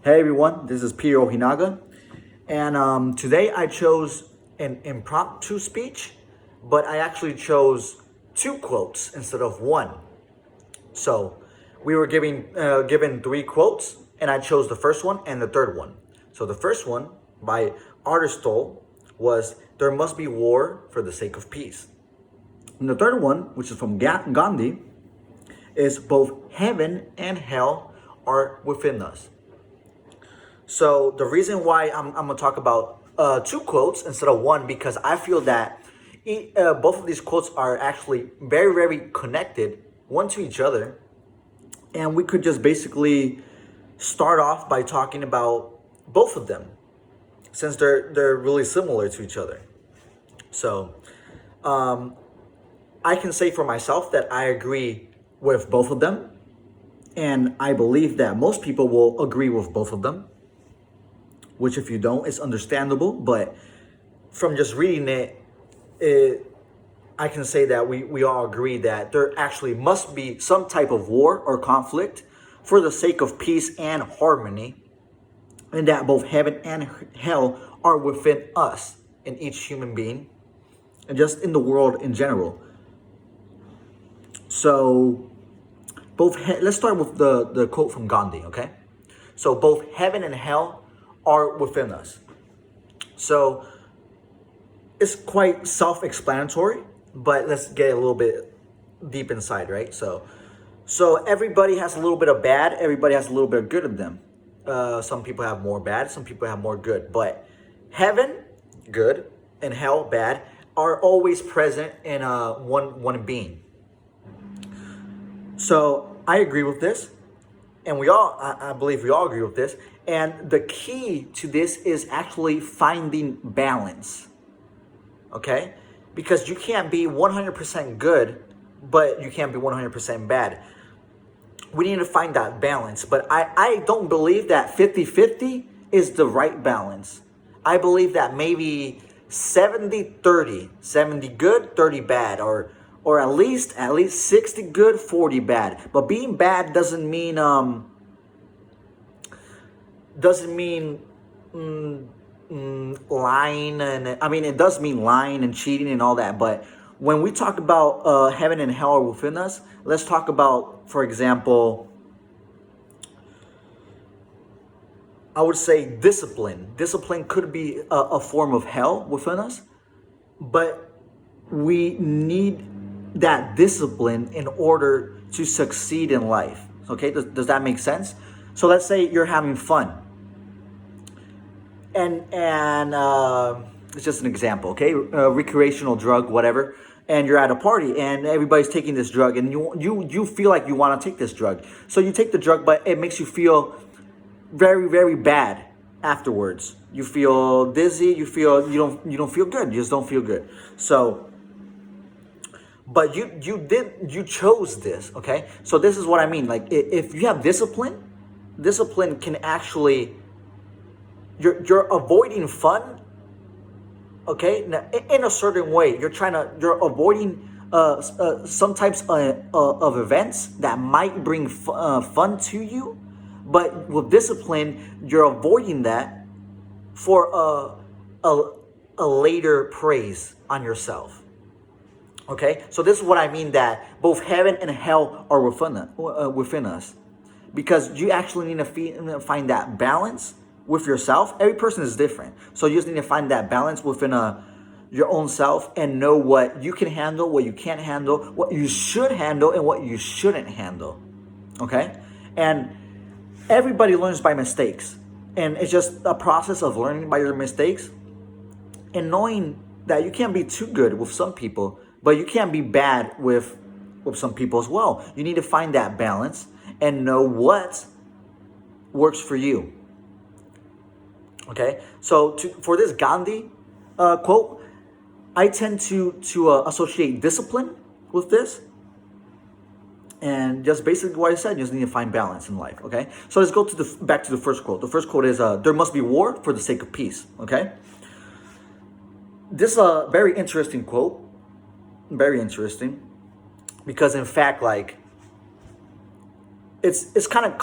Hey everyone, this is Peter Ohinaga, and today I chose an impromptu speech, but I actually chose two quotes instead of one. So we were given three quotes, and I chose the first one and the third one. So the first one by Aristotle was, "There must be war for the sake of peace." And the third one, which is from Gandhi, is, "Both heaven and hell are within us." So the reason why I'm gonna talk about two quotes instead of one, because I feel that both of these quotes are actually very, very connected one to each other, and we could just basically start off by talking about both of them, since they're really similar to each other. So I can say for myself that I agree with both of them, and I believe that most people will agree with both of them, which if you don't, it's understandable. But from just reading it, I can say that we all agree that there actually must be some type of war or conflict for the sake of peace and harmony, and that both heaven and hell are within us, in each human being, and just in the world in general. So let's start with the quote from Gandhi, okay? So both heaven and hell are within us. So it's quite self-explanatory, but let's get a little bit deep inside, right? So everybody has a little bit of bad, everybody has a little bit of good in them. Some people have more bad, some people have more good, but heaven, good, and hell, bad, are always present in one being. So I agree with this, and I believe we all agree with this. And the key to this is actually finding balance, okay? Because you can't be 100% good, but you can't be 100% bad. We need to find that balance. But I don't believe that 50-50 is the right balance. I believe that maybe 70-30, 70 good, 30 bad, or at least 60 good, 40 bad. But being bad doesn't mean lying, and I mean, it does mean lying and cheating and all that. But when we talk about heaven and hell are within us, let's talk about, for example, I would say discipline. Discipline could be a form of hell within us, but we need that discipline in order to succeed in life. Okay, does that make sense? So let's say you're having fun, and it's just an example, okay? Recreational drug, whatever, and you're at a party and everybody's taking this drug, and you feel like you want to take this drug, so you take the drug, but it makes you feel very, very bad afterwards. You feel dizzy. You don't feel good. You just don't feel good. So, but you chose this, okay? So this is what I mean. Like, if you have discipline, discipline can actually, you're avoiding fun, okay? Now, in a certain way, you're avoiding some types of events that might bring fun to you, but with discipline, you're avoiding that for a later praise on yourself. Okay, so this is what I mean, that both heaven and hell are within us, because you actually need to find that balance with yourself. Every person is different, so you just need to find that balance within your own self, and know what you can handle, what you can't handle, what you should handle, and what you shouldn't handle. Okay, and everybody learns by mistakes, and it's just a process of learning by your mistakes, and knowing that you can't be too good with some people, but you can't be bad with some people as well. You need to find that balance and know what works for you. Okay, so for this Gandhi quote, I tend to associate discipline with this, and just basically what I said. You just need to find balance in life. Okay, so let's go back to the first quote. The first quote is, "There must be war for the sake of peace." Okay, this is a very interesting quote. Very interesting, because in fact, like, it's kind of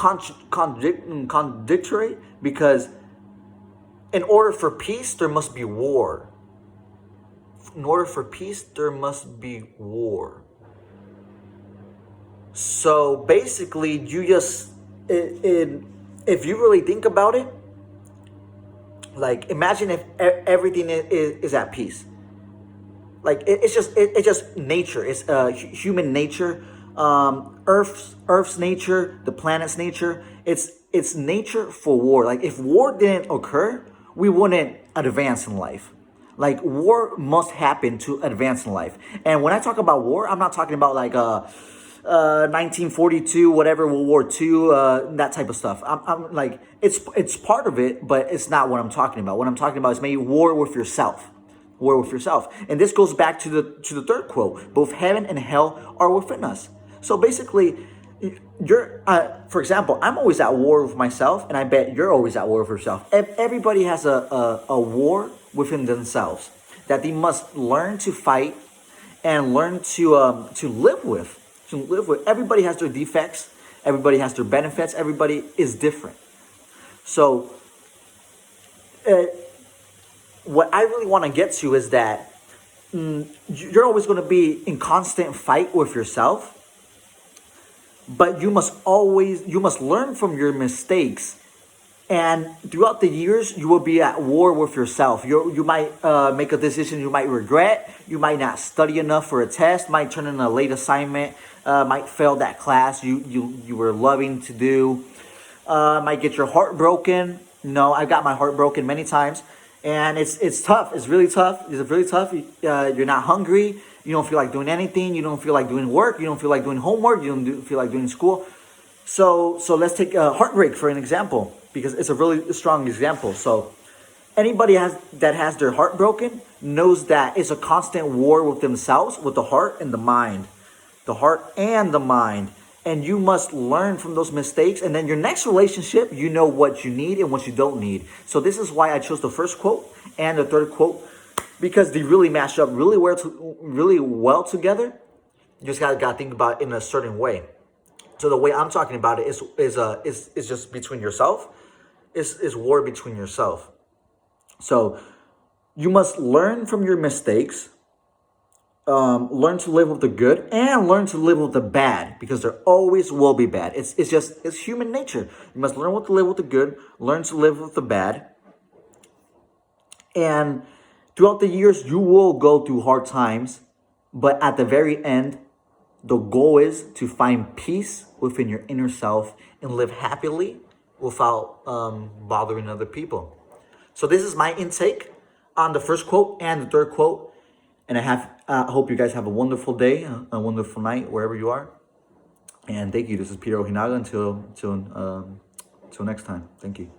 contradictory, because in order for peace there must be war. In order for peace there must be war. So basically, you just if you really think about it, like imagine if everything is at peace. Like it's just nature. It's human nature, Earth's nature, the planet's nature. It's nature for war. Like if war didn't occur, we wouldn't advance in life. Like war must happen to advance in life. And when I talk about war, I'm not talking about like 1942, whatever, World War II, that type of stuff. I'm like, it's part of it, but it's not what I'm talking about. What I'm talking about is maybe war with yourself. War with yourself. And this goes back to the third quote. Both heaven and hell are within us. So basically, you're, for example, I'm always at war with myself, and I bet you're always at war with yourself. Everybody has a war within themselves that they must learn to fight and learn to live with. To live with. Everybody has their defects. Everybody has their benefits. Everybody is different. So, what I really want to get to is that you're always going to be in constant fight with yourself, but you must learn from your mistakes. And throughout the years, you will be at war with yourself. You might make a decision you might regret. You might not study enough for a test. Might turn in a late assignment. Might fail that class you were loving to do. Might get your heart broken. No, I got my heart broken many times, and it's tough. It's really tough. It's really tough. You're not hungry. You don't feel like doing anything. You don't feel like doing work. You don't feel like doing homework. You don't feel like doing school. So let's take a heartbreak for an example, because it's a really strong example. So anybody that has their heart broken knows that it's a constant war with themselves, with the heart and the mind. The heart and the mind. And you must learn from those mistakes. And then your next relationship, you know what you need and what you don't need. So this is why I chose the first quote and the third quote, because they really match up really well together. You just gotta think about it in a certain way. So the way I'm talking about it is just between yourself. Is war between yourself. So you must learn from your mistakes, learn to live with the good, and learn to live with the bad, because there always will be bad. It's human nature. You must learn what to live with the good, learn to live with the bad, and throughout the years you will go through hard times, but at the very end, the goal is to find peace within your inner self and live happily without bothering other people. So this is my intake on the first quote and the third quote. And I hope you guys have a wonderful day, a wonderful night, wherever you are. And thank you. This is Peter Ojinaga. Until next time. Thank you.